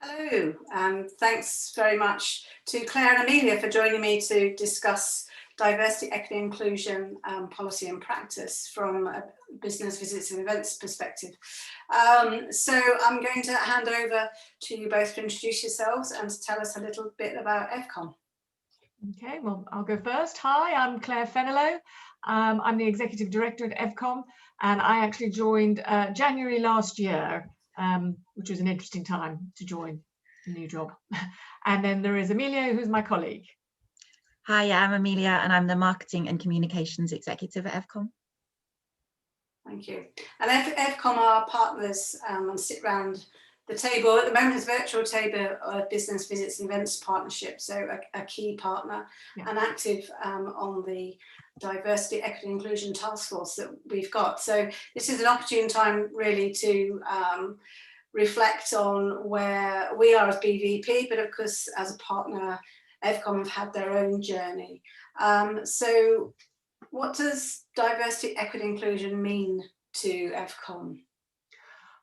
Hello, and thanks very much to Claire and Amelia for joining me to discuss diversity, equity, inclusion, policy and practice from a business visits and events perspective. So I'm going to hand over to you both to introduce yourselves and to tell us a little bit about EVCOM. Okay, well, I'll go first. Hi, I'm Claire Fenello. I'm the Executive Director at EVCOM, and I actually joined January last year, which was an interesting time to join a new job. And then there is Amelia, who's my colleague. Hi, I'm Amelia, and I'm the Marketing and Communications Executive at EVCOM. Thank you. And EVCOM are partners and sit round the table. At the moment, it's a virtual table of business visits and events partnership, so a key partner and active on the diversity, equity, inclusion task force that we've got. So this is an opportune time really to reflect on where we are as BVEP, but of course, as a partner, EVCOM have had their own journey. So what does diversity, equity, inclusion mean to EVCOM?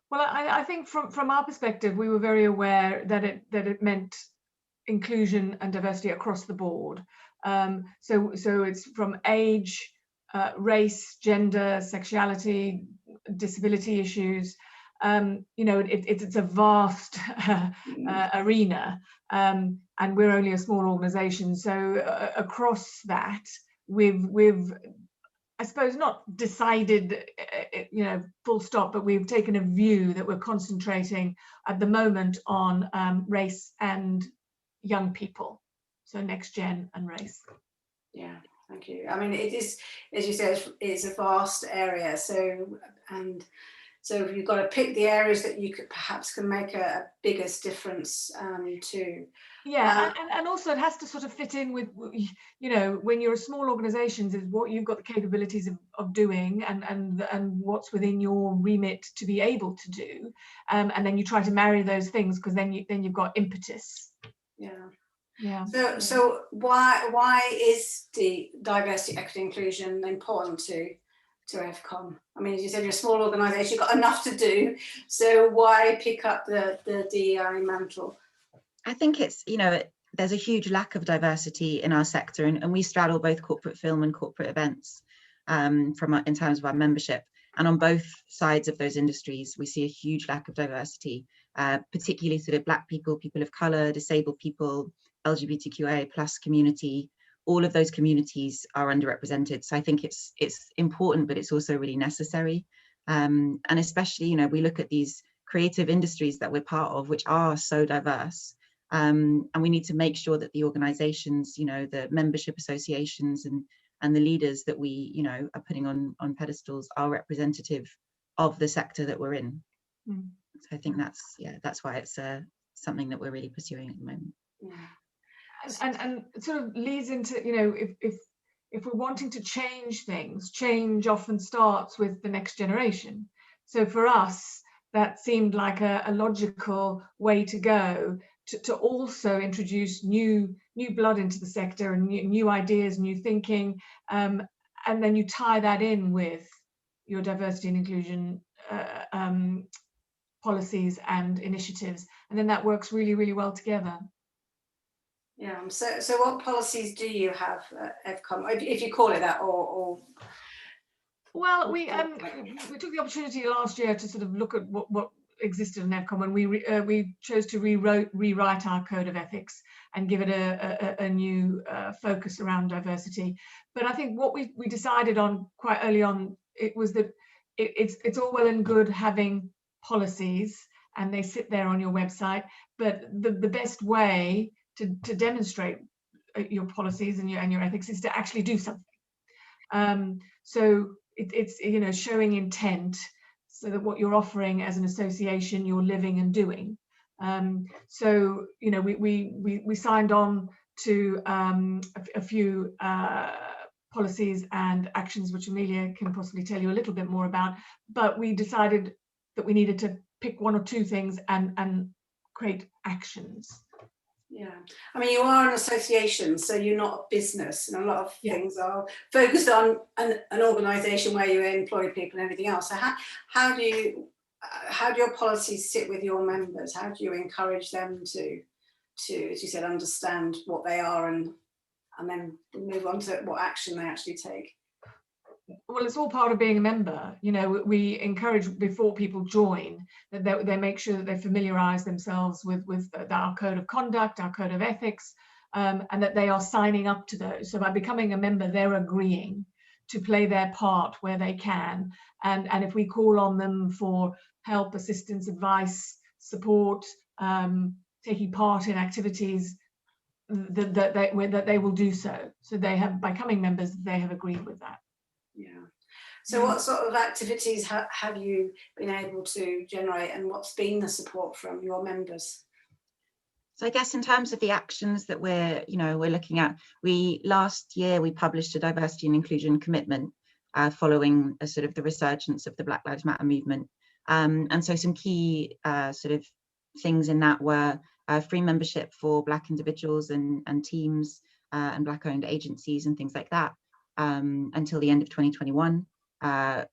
Well, I think from our perspective, we were very aware that it meant inclusion and diversity across the board. So it's from age, race, gender, sexuality, disability issues. It's a vast arena, and we're only a small organisation. So across that, we've I suppose not decided, full stop, but we've taken a view that we're concentrating at the moment on race and young people, so next gen and race. Yeah, thank you. I mean, it is, as you said, it's a vast area. So you've got to pick the areas that you could perhaps can make a biggest difference to. Yeah, and also it has to sort of fit in with, when you're a small organisation, is what you've got the capabilities of doing and what's within your remit to be able to do, and then you try to marry those things because then you've got impetus. Yeah. So why is the diversity, equity, inclusion important to EVCOM? I mean, as you said, you're a small organisation, you've got enough to do. So why pick up the DEI mantle? I think it's, there's a huge lack of diversity in our sector, and we straddle both corporate film and corporate events in terms of our membership. And on both sides of those industries, we see a huge lack of diversity, particularly sort of Black people, people of colour, disabled people, LGBTQIA plus community. All of those communities are underrepresented. So I think it's important, but it's also really necessary. And especially, we look at these creative industries that we're part of, which are so diverse. And we need to make sure that the organizations, the membership associations and the leaders that we, are putting on pedestals are representative of the sector that we're in. So I think that's why it's something that we're really pursuing at the moment. And sort of leads into, if we're wanting to change things, change often starts with the next generation. So for us, that seemed like a logical way to go, to also introduce new blood into the sector and new ideas, new thinking, and then you tie that in with your diversity and inclusion policies and initiatives, and then that works really, really well together. Yeah. So what policies do you have at EVCOM, if you call it that, or? Well, we took the opportunity last year to sort of look at what existed in EVCOM, and we chose to rewrite our code of ethics and give it a new focus around diversity. But I think what we decided on quite early on, it was that it's all well and good having policies and they sit there on your website, but the best way to demonstrate your policies and your ethics is to actually do something. So it's showing intent, so that what you're offering as an association, you're living and doing. So we signed on to a few policies and actions, which Amelia can possibly tell you a little bit more about. But we decided that we needed to pick one or two things and create actions. Yeah, I mean, you are an association, so you're not a business, and a lot of things are focused on an organisation where you employ people and everything else. So how do you how do your policies sit with your members? How do you encourage them to, as you said, understand what they are and then move on to what action they actually take? Well, it's all part of being a member. You know, we encourage before people join that they make sure that they familiarize themselves with our code of conduct, our code of ethics, and that they are signing up to those. So by becoming a member, they're agreeing to play their part where they can. And if we call on them for help, assistance, advice, support, taking part in activities, that they will do so. So they have, by becoming members, they have agreed with that. Yeah. So what sort of activities have you been able to generate, and what's been the support from your members? So I guess in terms of the actions that we're looking at, last year we published a diversity and inclusion commitment following a sort of the resurgence of the Black Lives Matter movement. And so some key sort of things in that were free membership for Black individuals and teams and Black-owned agencies and things like that. Until the end of 2021,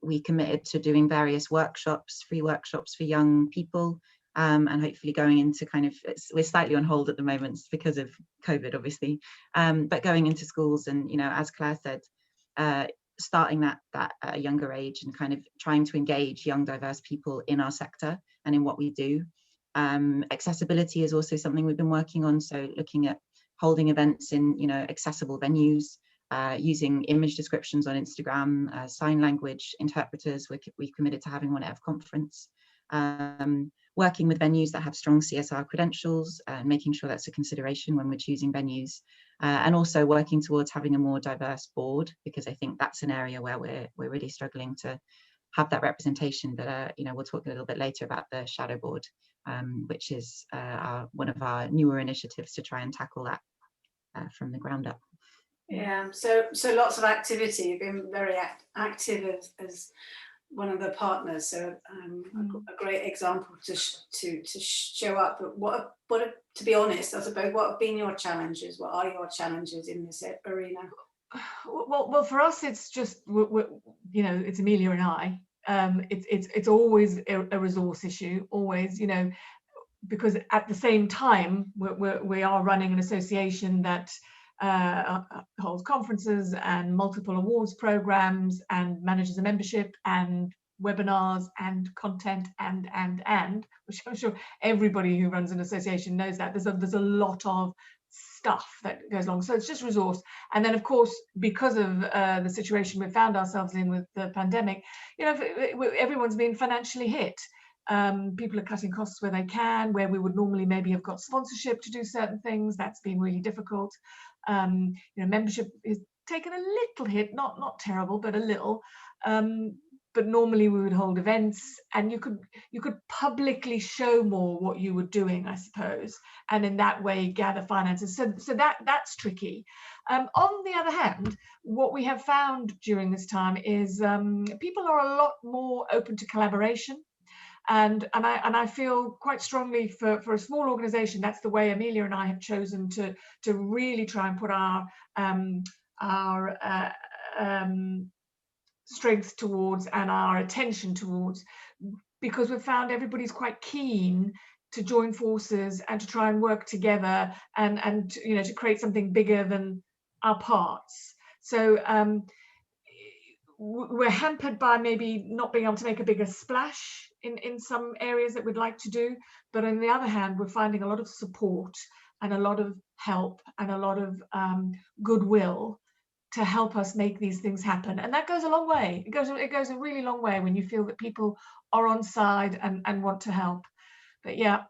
we committed to doing various workshops, free workshops for young people, and hopefully going into kind of, we're slightly on hold at the moment because of COVID, obviously, but going into schools and, as Claire said, starting that at a younger age and kind of trying to engage young, diverse people in our sector and in what we do. Accessibility is also something we've been working on, so looking at holding events in, accessible venues, using image descriptions on Instagram, sign language interpreters. We've committed to having one at conference. Working with venues that have strong CSR credentials, making sure that's a consideration when we're choosing venues, and also working towards having a more diverse board, because I think that's an area where we're really struggling to have that representation. But we'll talk a little bit later about the shadow board, which is one of our newer initiatives to try and tackle that from the ground up. Yeah, so lots of activity. You've been very active as one of the partners. So a great example to show up. But what to be honest, I suppose, what have been your challenges? What are your challenges in this arena? Well, for us, it's just it's Amelia and I. It's always a resource issue. Always, because at the same time we are running an association that holds conferences and multiple awards programs and manages a membership and webinars and content and which I'm sure everybody who runs an association knows that there's a lot of stuff that goes along. So it's just resource. And then of course, because of the situation we found ourselves in with the pandemic, everyone's been financially hit. People are cutting costs where they can, where we would normally maybe have got sponsorship to do certain things. That's been really difficult. Membership is taken a little hit, not terrible, but a little. But normally we would hold events, and you could publicly show more what you were doing, I suppose, and in that way gather finances. So that's tricky. On the other hand, what we have found during this time is people are a lot more open to collaboration. And I feel quite strongly for a small organization, that's the way Amelia and I have chosen to really try and put our strength towards and our attention towards, because we've found everybody's quite keen to join forces and to try and work together and to create something bigger than our parts. So we're hampered by maybe not being able to make a bigger splash in some areas that we'd like to do, but on the other hand, we're finding a lot of support and a lot of help and a lot of goodwill to help us make these things happen. And that goes a long way. It goes a really long way when you feel that people are on side and want to help. But yeah,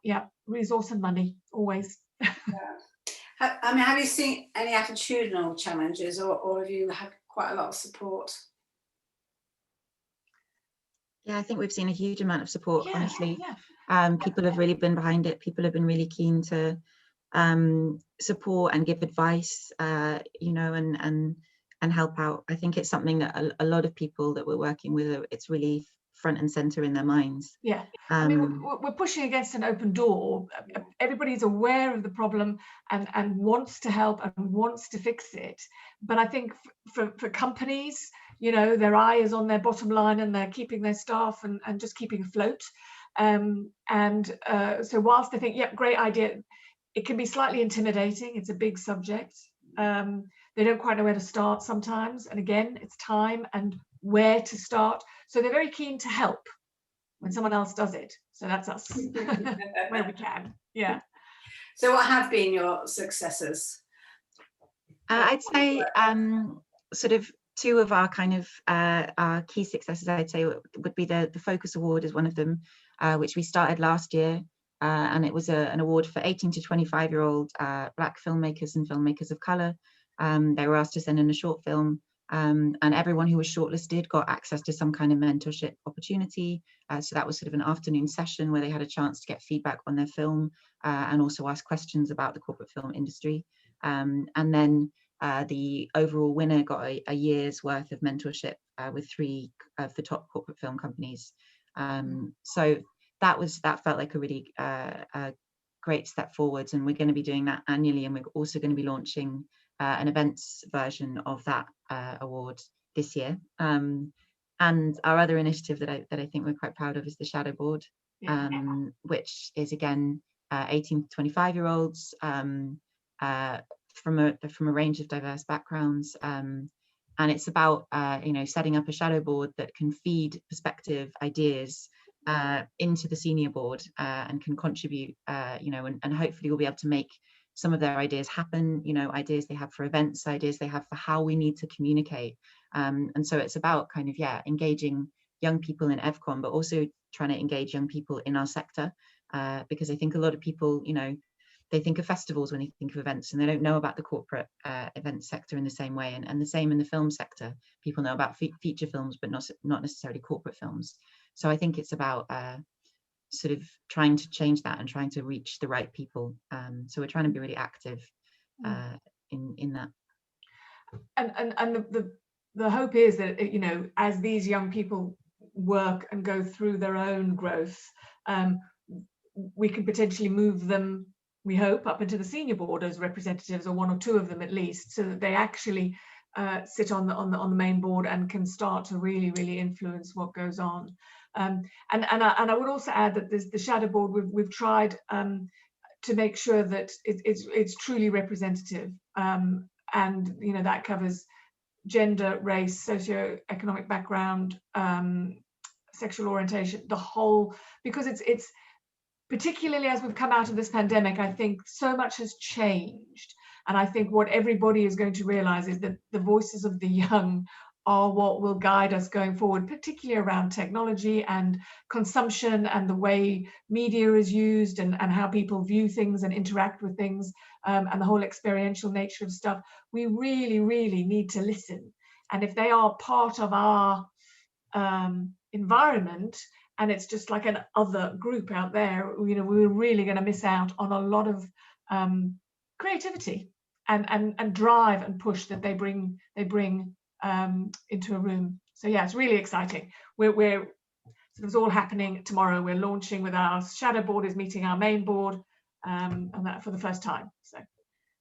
resource and money, always. Yeah. I mean, have you seen any attitudinal challenges, or have you had quite a lot of support? Yeah, I think we've seen a huge amount of support, honestly. Yeah. People have really been behind it. People have been really keen to support and give advice, and help out. I think it's something that a lot of people that we're working with, it's really front and center in their minds. Yeah, I mean, we're pushing against an open door. Everybody's aware of the problem and wants to help and wants to fix it. But I think for companies, you know, their eye is on their bottom line and they're keeping their staff and just keeping afloat. So whilst they think, yep, great idea, it can be slightly intimidating. It's a big subject. They don't quite know where to start sometimes. And again, it's time and where to start. So they're very keen to help when someone else does it. So that's us where we can. Yeah. So what have been your successes? I'd say sort of two of our kind of our key successes, I'd say, would be the Focus Award is one of them, which we started last year. And it was an award for 18 to 25-year-old Black filmmakers and filmmakers of colour. They were asked to send in a short film, and everyone who was shortlisted got access to some kind of mentorship opportunity. So that was sort of an afternoon session where they had a chance to get feedback on their film and also ask questions about the corporate film industry. And then the overall winner got a year's worth of mentorship with 3 of the top corporate film companies. So that felt like a really great step forwards, and we're going to be doing that annually, and we're also going to be launching an events version of that award this year. And our other initiative that I think we're quite proud of is the Shadow Board, which is again 18 to 25-year-olds from a range of diverse backgrounds, and it's about setting up a shadow board that can feed perspective, ideas into the senior board and can contribute, and hopefully we'll be able to make some of their ideas happen, ideas they have for events, ideas they have for how we need to communicate. And so it's about kind of, engaging young people in EVCOM, but also trying to engage young people in our sector, because I think a lot of people, they think of festivals when they think of events, and they don't know about the corporate event sector in the same way, and the same in the film sector. People know about feature films, but not necessarily corporate films. So I think it's about sort of trying to change that and trying to reach the right people. So we're trying to be really active in that. And the hope is that, as these young people work and go through their own growth, we can potentially move them, we hope, up into the senior board as representatives, or 1 or 2 of them at least, so that they actually sit on the main board and can start to really influence what goes on. And I would also add that the shadow board, we've tried to make sure that it's truly representative, and that covers gender, race, socioeconomic background, sexual orientation, the whole, because it's particularly as we've come out of this pandemic, I think so much has changed. And I think what everybody is going to realize is that the voices of the young are what will guide us going forward, particularly around technology and consumption and the way media is used and how people view things and interact with things, and the whole experiential nature of stuff. We really need to listen. And if they are part of our environment, and it's just like an other group out there, we're really going to miss out on a lot of creativity and drive and push that they bring into a room. So yeah, it's really exciting. So it's all happening tomorrow. We're launching with our shadow board is meeting our main board, and that for the first time. So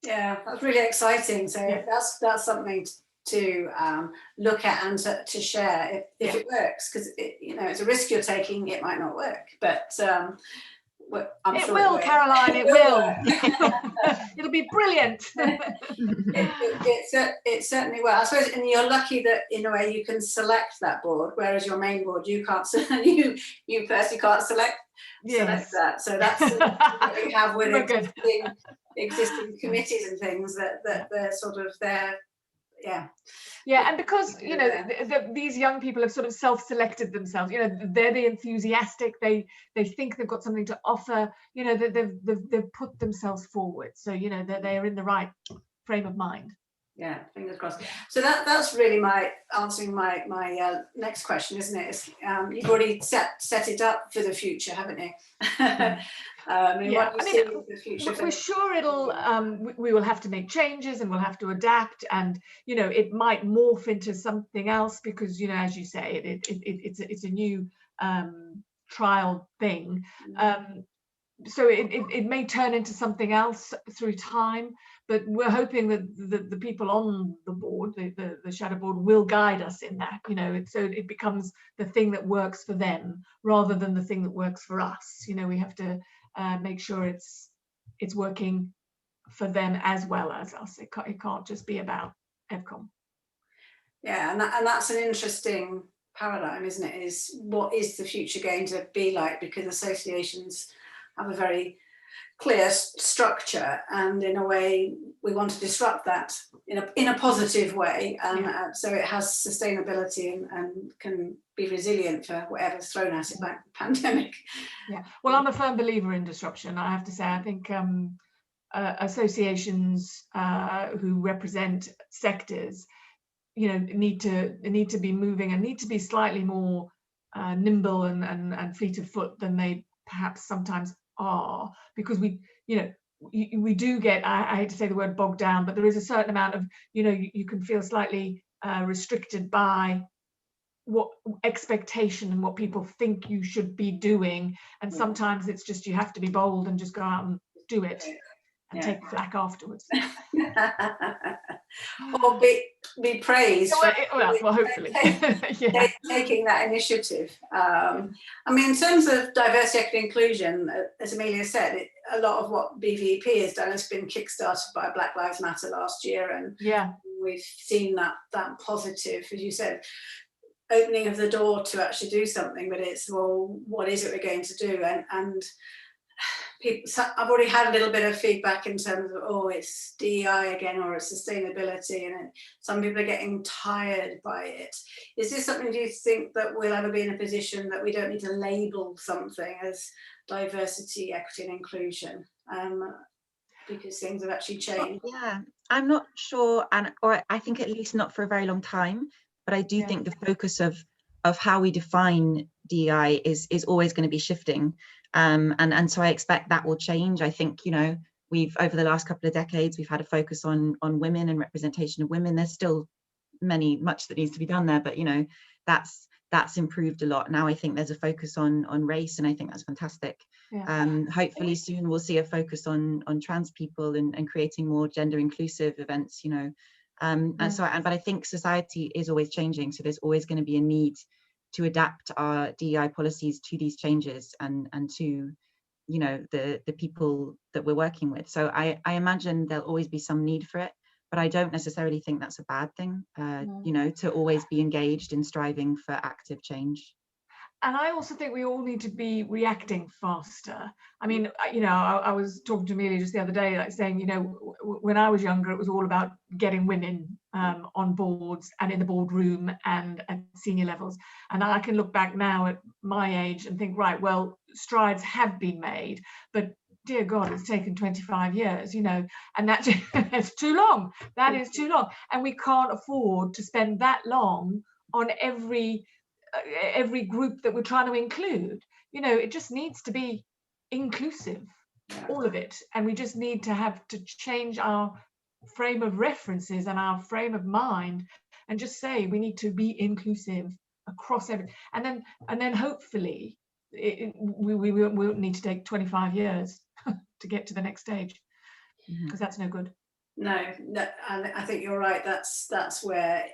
yeah, that's really exciting. So yeah, that's something to look at and to share if it works, because it's a risk you're taking. It might not work, but I'm sure it will, Caroline. It will. It'll be brilliant. It certainly will. I suppose, and you're lucky that in a way you can select that board, whereas your main board you can't. You personally can't select that. So that's what we have with existing committees and things that they're sort of there. Yeah, and because these young people have sort of self-selected themselves. They're the enthusiastic. They think they've got something to offer. They've put themselves forward. So they're in the right frame of mind. Yeah, fingers crossed. So that's really answering my next question, isn't it? You've already set it up for the future, haven't you? What do you see in the future? We're sure it'll. We will have to make changes, and we'll have to adapt, and it might morph into something else because as you say, it's a new trial thing. So it may turn into something else through time, but we're hoping that the people on the board, the shadow board, will guide us in that, you know, so it becomes the thing that works for them rather than the thing that works for us. You know, we have to make sure it's working for them as well as us. It can't just be about EVCOM. Yeah, and that's an interesting paradigm, isn't it? Is what is the future going to be like? Because associations have a very clear structure, and in a way we want to disrupt that in a positive way, so it has sustainability and can be resilient for whatever's thrown at it, like the pandemic. Yeah, well, I'm a firm believer in disruption, I have to say. I think associations who represent sectors, you know, need to be moving and need to be slightly more nimble and fleet of foot than they perhaps sometimes are, because we do get, I hate to say the word bogged down, but there is a certain amount of, you know, you can feel slightly restricted by what expectation and what people think you should be doing, and sometimes it's just you have to be bold and just go out and do it and take the flack afterwards. Or be praised for well, hopefully taking that initiative. I mean, in terms of diversity, equity, inclusion, as Amelia said, a lot of what BVEP has done has been kickstarted by Black Lives Matter last year, and we've seen that positive, as you said, opening of the door to actually do something. But it's, well, what is it we're going to do? And people, I've already had a little bit of feedback in terms of, oh, it's DEI again, or it's sustainability, and some people are getting tired by it. Is this something, do you think, that we'll ever be in a position that we don't need to label something as diversity, equity and inclusion, because things have actually changed? Yeah, I'm not sure, or I think at least not for a very long time, but I do think the focus of how we define DEI is always going to be shifting. And so I expect that will change. I think, you know, we've, over the last couple of decades, we've had a focus on women and representation of women. There's still much that needs to be done there, but, you know, that's improved a lot. Now I think there's a focus on race, and I think that's fantastic. Hopefully soon we'll see a focus on trans people and creating more gender inclusive events, you know. But I think society is always changing, so there's always going to be a need to adapt our DEI policies to these changes and to, you know, the people that we're working with. So I imagine there'll always be some need for it, but I don't necessarily think that's a bad thing, you know, to always be engaged in striving for active change. And I also think we all need to be reacting faster. I mean, you know, I was talking to Amelia just the other day, like saying, you know, when I was younger, it was all about getting women on boards and in the boardroom and at senior levels. And I can look back now at my age and think, right, well, strides have been made, but dear God, it's taken 25 years, you know, and that's too long. That is too long. And we can't afford to spend that long on every group that we're trying to include. You know, it just needs to be inclusive, all of it. And we just need to have to change our frame of references and our frame of mind and just say we need to be inclusive across everything. And then hopefully we won't need to take 25 years to get to the next stage, because that's no good. No, and I think you're right. That's where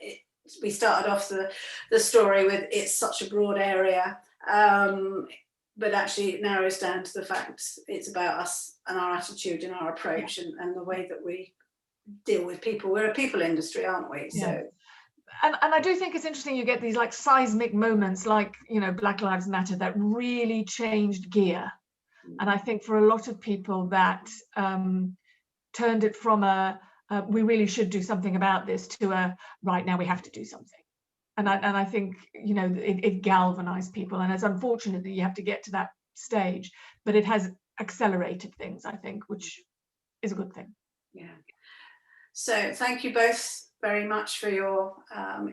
we started off the story with, it's such a broad area, but actually it narrows down to the fact it's about us and our attitude and our approach and the way that we deal with people. We're a people industry, aren't we? So and I do think it's interesting, you get these like seismic moments like, you know, Black Lives Matter that really changed gear. And I think for a lot of people that turned it from we really should do something about this to right now we have to do something. And I think, you know, it galvanized people, and it's unfortunate that you have to get to that stage, but it has accelerated things, I think, which is a good thing. Yeah. So thank you both very much for your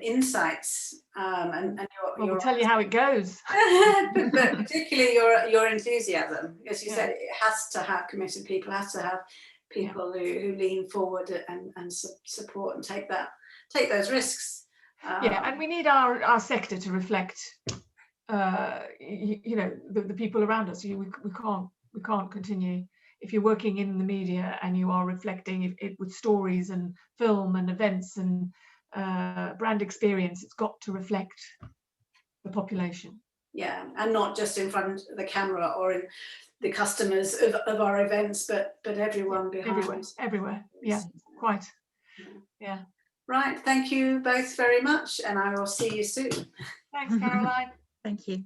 insights and your we'll tell you how it goes. but particularly your enthusiasm. As you said, it has to have committed people, has to have people who lean forward and support and take those risks. And we need our sector to reflect you know, the people around us. We can't continue. If you're working in the media and you are reflecting it with stories and film and events and brand experience, it's got to reflect the population. Yeah, and not just in front of the camera or in the customers of our events, but everyone behind. Everywhere. Yeah, quite. Yeah. Right, thank you both very much, and I will see you soon. Thanks, Caroline. Thank you.